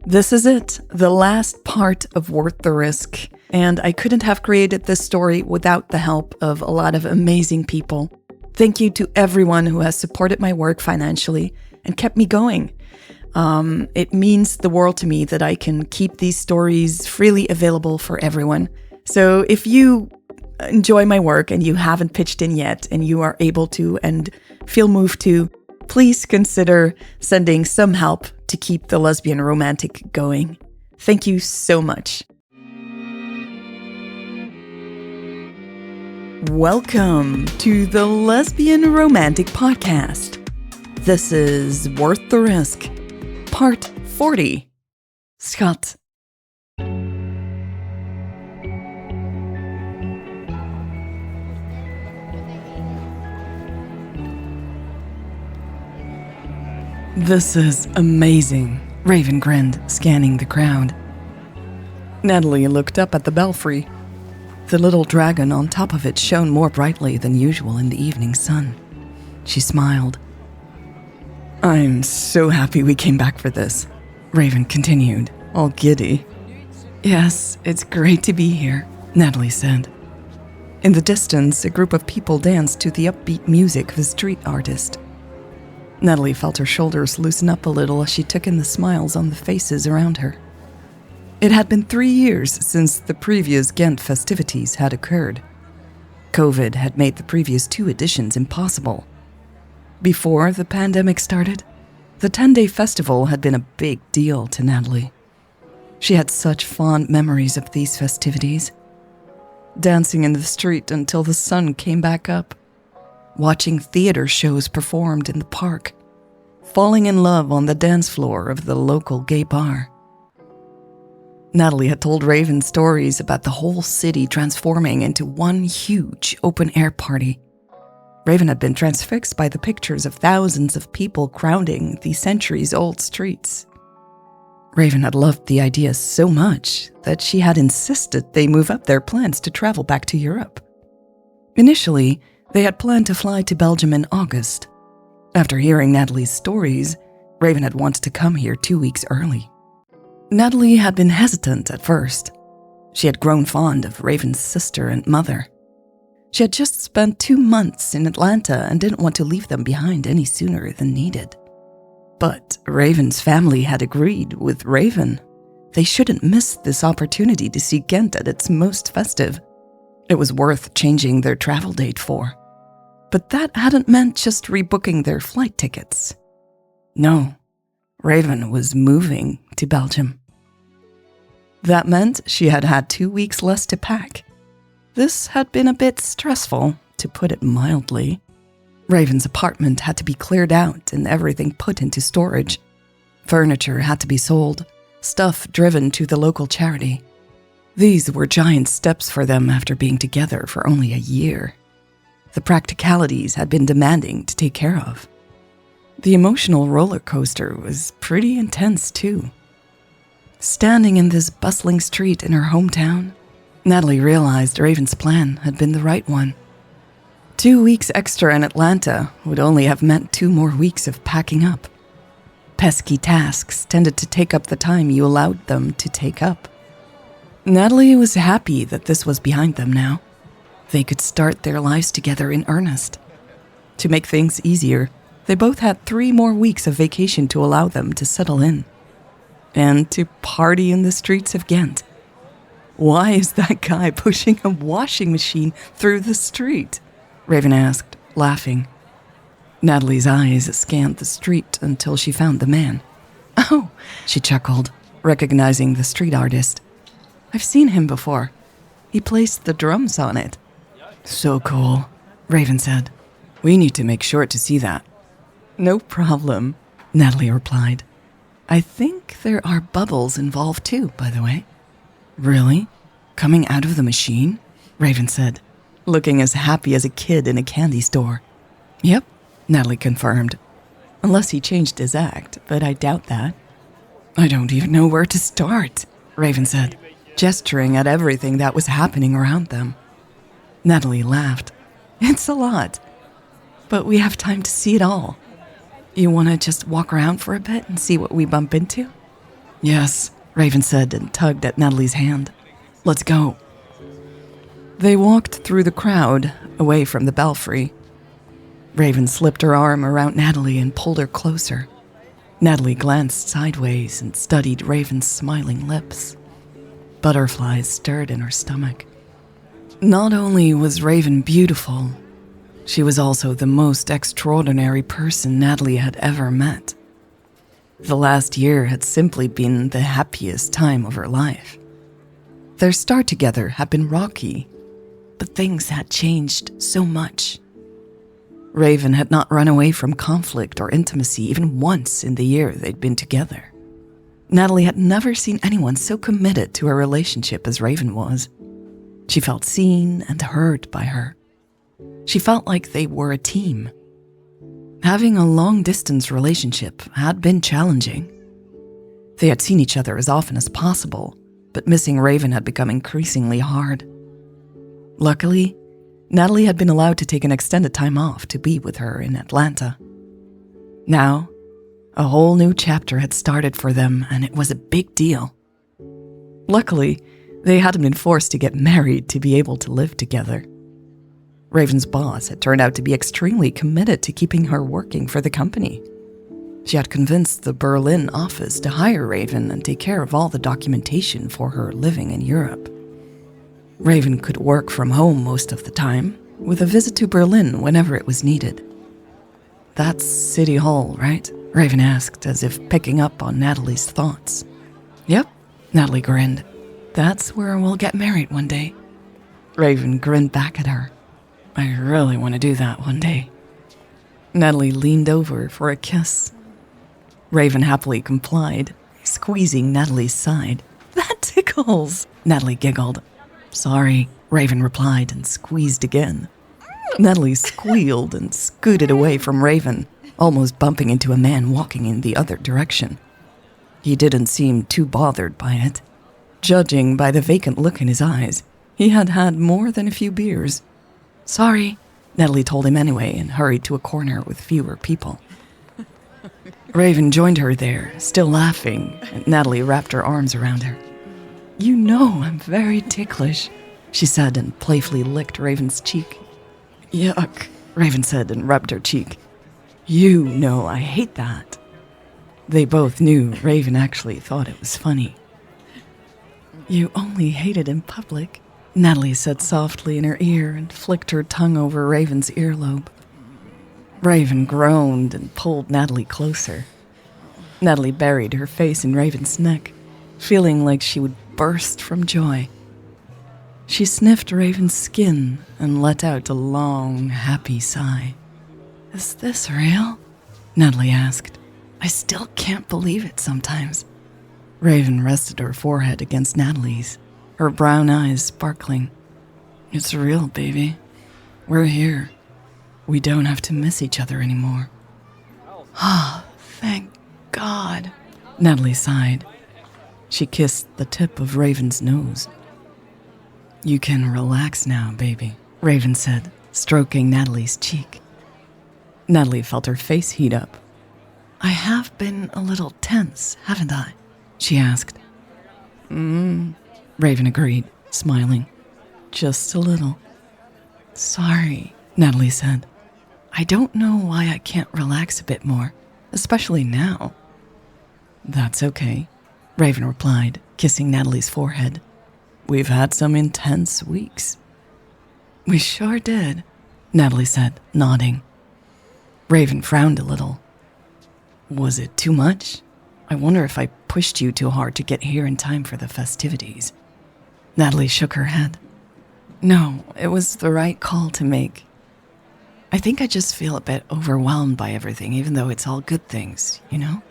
This is it, the last part of Worth the Risk. And I couldn't have created this story without the help of a lot of amazing people. Thank you to everyone who has supported my work financially and kept me going. It means the world to me that I can keep these stories freely available for everyone. So if you enjoy my work and you haven't pitched in yet and you are able to and feel moved to, please consider sending some help to keep the lesbian romantic going. Thank you so much. Welcome to the Lesbian Romantic Podcast. This is Worth the Risk, Part 40. Schat. This is amazing, Raven grinned, scanning the crowd. Natalie looked up at the belfry. The little dragon on top of it shone more brightly than usual in the evening sun. She smiled. I'm so happy we came back for this, Raven continued, all giddy. Yes, it's great to be here, Natalie said. In the distance, a group of people danced to the upbeat music of a street artist. Natalie felt her shoulders loosen up a little as she took in the smiles on the faces around her. It had been 3 years since the previous Ghent festivities had occurred. COVID had made the previous 2 editions impossible. Before the pandemic started, the 10-day festival had been a big deal to Natalie. She had such fond memories of these festivities. Dancing in the street until the sun came back up. Watching theater shows performed in the park, falling in love on the dance floor of the local gay bar. Natalie had told Raven stories about the whole city transforming into one huge open-air party. Raven had been transfixed by the pictures of thousands of people crowding the centuries-old streets. Raven had loved the idea so much that she had insisted they move up their plans to travel back to Europe. Initially, they had planned to fly to Belgium in August. After hearing Natalie's stories, Raven had wanted to come here 2 weeks early. Natalie had been hesitant at first. She had grown fond of Raven's sister and mother. She had just spent 2 months in Atlanta and didn't want to leave them behind any sooner than needed. But Raven's family had agreed with Raven. They shouldn't miss this opportunity to see Ghent at its most festive. It was worth changing their travel date for. But that hadn't meant just rebooking their flight tickets. No, Raven was moving to Belgium. That meant she had had 2 weeks less to pack. This had been a bit stressful, to put it mildly. Raven's apartment had to be cleared out and everything put into storage. Furniture had to be sold, stuff driven to the local charity. These were giant steps for them after being together for only a year. The practicalities had been demanding to take care of. The emotional roller coaster was pretty intense too. Standing in this bustling street in her hometown, Natalie realized Raven's plan had been the right one. 2 weeks extra in Atlanta would only have meant 2 more weeks of packing up. Pesky tasks tended to take up the time you allowed them to take up. Natalie was happy that this was behind them now. They could start their lives together in earnest. To make things easier, they both had 3 more weeks of vacation to allow them to settle in. And to party in the streets of Ghent. Why is that guy pushing a washing machine through the street? Raven asked, laughing. Natalie's eyes scanned the street until she found the man. Oh, she chuckled, recognizing the street artist. I've seen him before. He placed the drums on it. So cool, Raven said. We need to make sure to see that. No problem, Natalie replied. I think there are bubbles involved too, by the way. Really? Coming out of the machine? Raven said, looking as happy as a kid in a candy store. Yep, Natalie confirmed. Unless he changed his act, but I doubt that. I don't even know where to start, Raven said, gesturing at everything that was happening around them. Natalie laughed. It's a lot, but we have time to see it all. You want to just walk around for a bit and see what we bump into? Yes, Raven said and tugged at Natalie's hand. Let's go. They walked through the crowd, away from the belfry. Raven slipped her arm around Natalie and pulled her closer. Natalie glanced sideways and studied Raven's smiling lips. Butterflies stirred in her stomach. Not only was Raven beautiful, she was also the most extraordinary person Natalie had ever met. The last year had simply been the happiest time of her life. Their start together had been rocky, but things had changed so much. Raven had not run away from conflict or intimacy even once in the year they'd been together. Natalie had never seen anyone so committed to a relationship as Raven was. She felt seen and heard by her. She felt like they were a team. Having a long-distance relationship had been challenging. They had seen each other as often as possible, but missing Raven had become increasingly hard. Luckily, Natalie had been allowed to take an extended time off to be with her in Atlanta. Now, a whole new chapter had started for them, and it was a big deal. Luckily, they hadn't been forced to get married to be able to live together. Raven's boss had turned out to be extremely committed to keeping her working for the company. She had convinced the Berlin office to hire Raven and take care of all the documentation for her living in Europe. Raven could work from home most of the time, with a visit to Berlin whenever it was needed. That's City Hall, right? Raven asked, as if picking up on Natalie's thoughts. Yep, Natalie grinned. That's where we'll get married one day. Raven grinned back at her. I really want to do that one day. Natalie leaned over for a kiss. Raven happily complied, squeezing Natalie's side. That tickles, Natalie giggled. Sorry, Raven replied and squeezed again. Natalie squealed and scooted away from Raven, almost bumping into a man walking in the other direction. He didn't seem too bothered by it. Judging by the vacant look in his eyes, he had had more than a few beers. Sorry, Natalie told him anyway and hurried to a corner with fewer people. Raven joined her there, still laughing, and Natalie wrapped her arms around her. You know I'm very ticklish, she said and playfully licked Raven's cheek. Yuck, Raven said and rubbed her cheek. You know I hate that. They both knew Raven actually thought it was funny. You only hate it in public, Natalie said softly in her ear and flicked her tongue over Raven's earlobe. Raven groaned and pulled Natalie closer. Natalie buried her face in Raven's neck, feeling like she would burst from joy. She sniffed Raven's skin and let out a long, happy sigh. Is this real? Natalie asked. I still can't believe it sometimes. Raven rested her forehead against Natalie's, her brown eyes sparkling. It's real, baby. We're here. We don't have to miss each other anymore. Ah, thank God, Natalie sighed. She kissed the tip of Raven's nose. You can relax now, baby, Raven said, stroking Natalie's cheek. Natalie felt her face heat up. I have been a little tense, haven't I? She asked. Raven agreed, smiling. Just a little. Sorry, Natalie said. I don't know why I can't relax a bit more, especially now. That's okay, Raven replied, kissing Natalie's forehead. We've had some intense weeks. We sure did, Natalie said, nodding. Raven frowned a little. Was it too much? I wonder if I pushed you too hard to get here in time for the festivities. Natalie shook her head. No, it was the right call to make. I think I just feel a bit overwhelmed by everything, even though it's all good things, you know?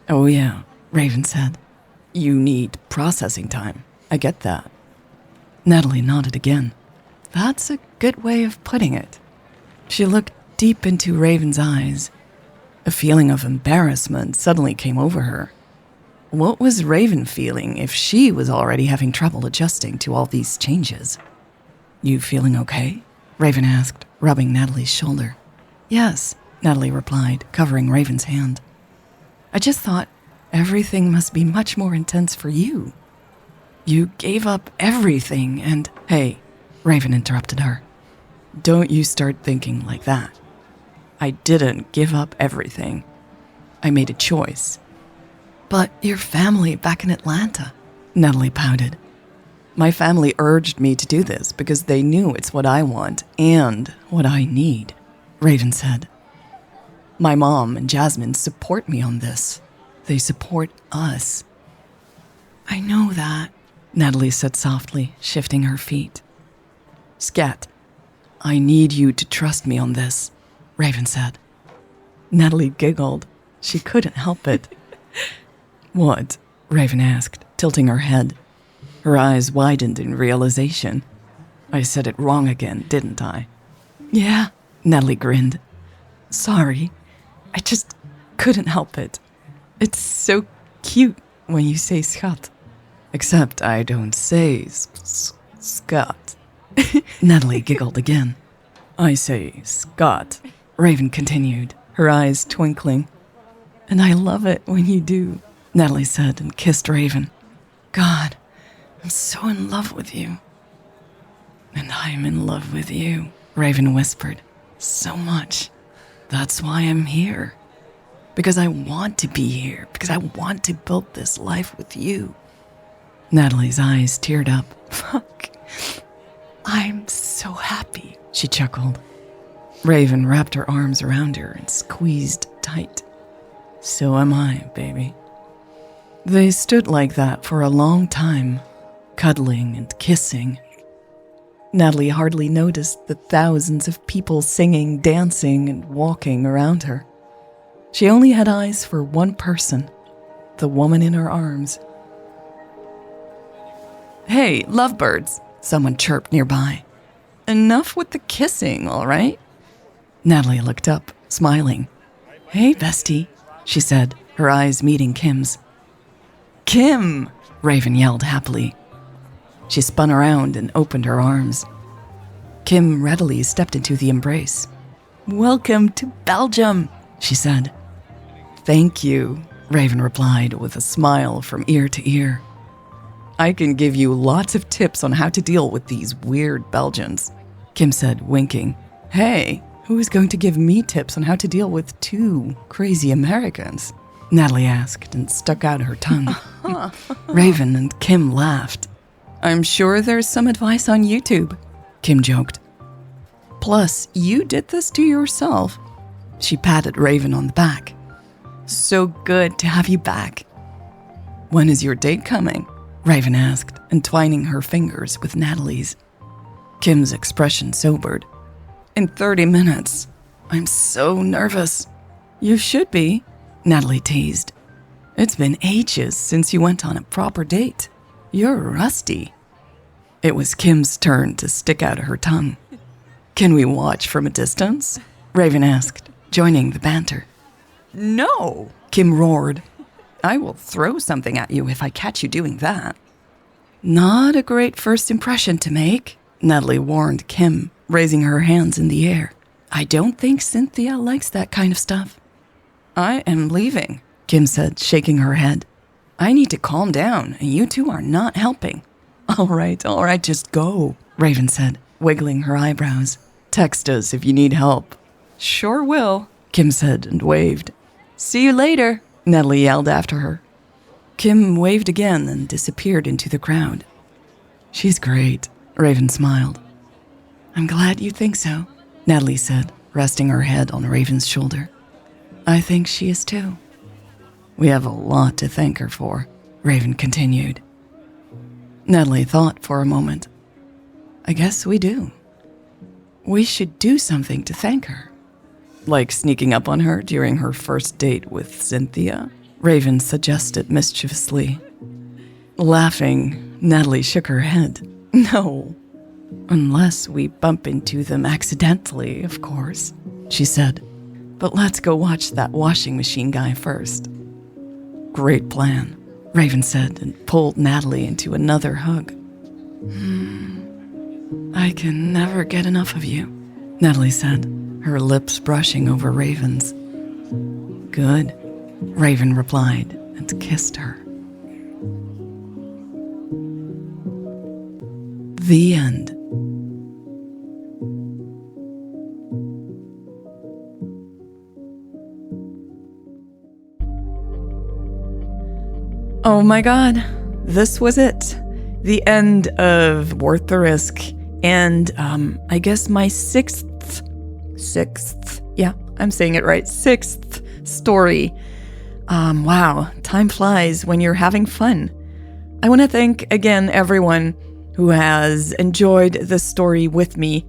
Oh yeah, Raven said. You need processing time. I get that. Natalie nodded again. That's a good way of putting it. She looked deep into Raven's eyes. A feeling of embarrassment suddenly came over her. What was Raven feeling if she was already having trouble adjusting to all these changes? You feeling okay? Raven asked, rubbing Natalie's shoulder. Yes, Natalie replied, covering Raven's hand. I just thought, everything must be much more intense for you. You gave up everything and... Hey, Raven interrupted her. Don't you start thinking like that. I didn't give up everything. I made a choice. But your family back in Atlanta, Natalie pouted. My family urged me to do this because they knew it's what I want and what I need, Raven said. My mom and Jasmine support me on this. They support us. I know that, Natalie said softly, shifting her feet. Schat, I need you to trust me on this, Raven said. Natalie giggled. She couldn't help it. What? Raven asked, tilting her head. Her eyes widened in realization. I said it wrong again, didn't I? Yeah, Natalie grinned. Sorry, I just couldn't help it. It's so cute when you say Schat. Except I don't say Schat. Natalie giggled again. I say Schat, Raven continued, her eyes twinkling. And I love it when you do, Natalie said and kissed Raven. God, I'm so in love with you. And I'm in love with you, Raven whispered. So much. That's why I'm here. Because I want to be here. Because I want to build this life with you. Natalie's eyes teared up. Fuck. I'm so happy, she chuckled. Raven wrapped her arms around her and squeezed tight. So am I, baby. They stood like that for a long time, cuddling and kissing. Natalie hardly noticed the thousands of people singing, dancing, and walking around her. She only had eyes for one person, the woman in her arms. Hey, lovebirds, someone chirped nearby. Enough with the kissing, all right? Natalie looked up, smiling. Hey, bestie, she said, her eyes meeting Kim's. Kim, Raven yelled happily. She spun around and opened her arms. Kim readily stepped into the embrace. Welcome to Belgium, she said. Thank you, Raven replied with a smile from ear to ear. I can give you lots of tips on how to deal with these weird Belgians, Kim said, winking. Hey, who is going to give me tips on how to deal with two crazy Americans? Natalie asked and stuck out her tongue. Raven and Kim laughed. I'm sure there's some advice on YouTube, Kim joked. Plus, you did this to yourself. She patted Raven on the back. So good to have you back. When is your date coming? Raven asked, entwining her fingers with Natalie's. Kim's expression sobered. In 30 minutes. I'm so nervous. You should be, Natalie teased. It's been ages since you went on a proper date. You're rusty. It was Kim's turn to stick out her tongue. Can we watch from a distance? Raven asked, joining the banter. No, Kim roared. I will throw something at you if I catch you doing that. Not a great first impression to make, Natalie warned Kim, raising her hands in the air. I don't think Cynthia likes that kind of stuff. I am leaving, Kim said, shaking her head. I need to calm down, and you two are not helping. All right, just go, Raven said, wiggling her eyebrows. Text us if you need help. Sure will, Kim said and waved. See you later, Natalie yelled after her. Kim waved again and disappeared into the crowd. She's great, Raven smiled. I'm glad you think so, Natalie said, resting her head on Raven's shoulder. I think she is too. We have a lot to thank her for, Raven continued. Natalie thought for a moment. I guess we do. We should do something to thank her. Like sneaking up on her during her first date with Cynthia? Raven suggested mischievously. Laughing, Natalie shook her head. No. Unless we bump into them accidentally, of course, she said. But let's go watch that washing machine guy first. Great plan, Raven said and pulled Natalie into another hug. I can never get enough of you, Natalie said, her lips brushing over Raven's. Good, Raven replied and almost kissed her. The end. Oh my god, this was it. The end of Worth the Risk. And I guess my sixth, yeah, I'm saying it right, sixth story. Wow, time flies when you're having fun. I want to thank again everyone who has enjoyed this story with me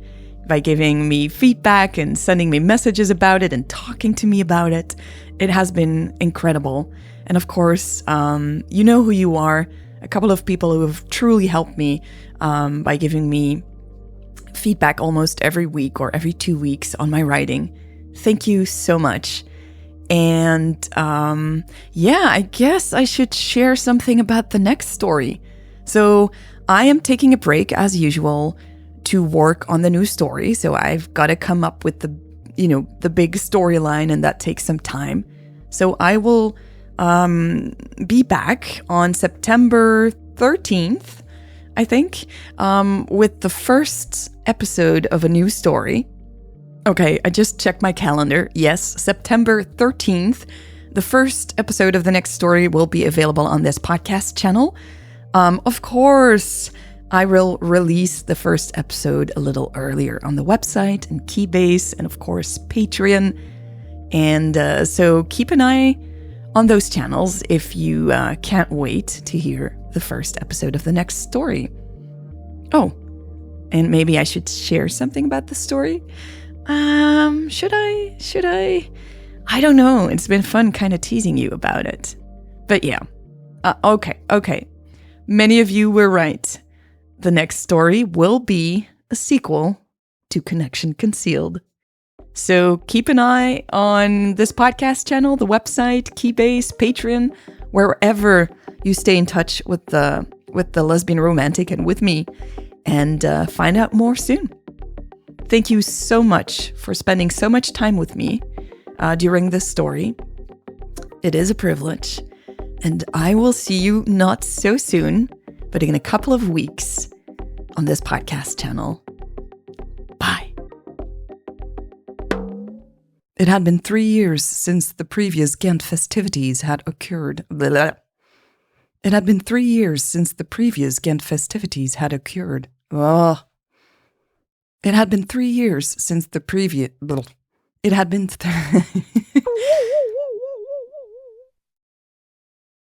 by giving me feedback and sending me messages about it and talking to me about it. It has been incredible. And of course, you know who you are. A couple of people who have truly helped me by giving me feedback almost every week or every 2 weeks on my writing. Thank you so much. And yeah, I guess I should share something about the next story. So I am taking a break as usual to work on the new story. So I've got to come up with the big storyline, and that takes some time. So I will be back on September 13th, I think, with the first episode of a new story. Okay, I just checked my calendar. Yes, September 13th. The first episode of the next story will be available on this podcast channel. Of course, I will release the first episode a little earlier on the website and Keybase and, of course, Patreon. And so keep an eye on those channels if you can't wait to hear the first episode of the next story. Oh, and maybe I should share something about the story. Should I? I don't know. It's been fun kind of teasing you about it. But yeah. Okay. Many of you were right. The next story will be a sequel to Connection Concealed. So keep an eye on this podcast channel, the website, Keybase, Patreon, wherever you stay in touch with the lesbian romantic and with me, and find out more soon. Thank you so much for spending so much time with me during this story. It is a privilege, and I will see you not so soon, but in a couple of weeks on this podcast channel. Bye. It had been 3 years since the previous Ghent festivities had occurred. It had been 3 years since the previous Ghent festivities had occurred. It had been 3 years since the previous... It had been...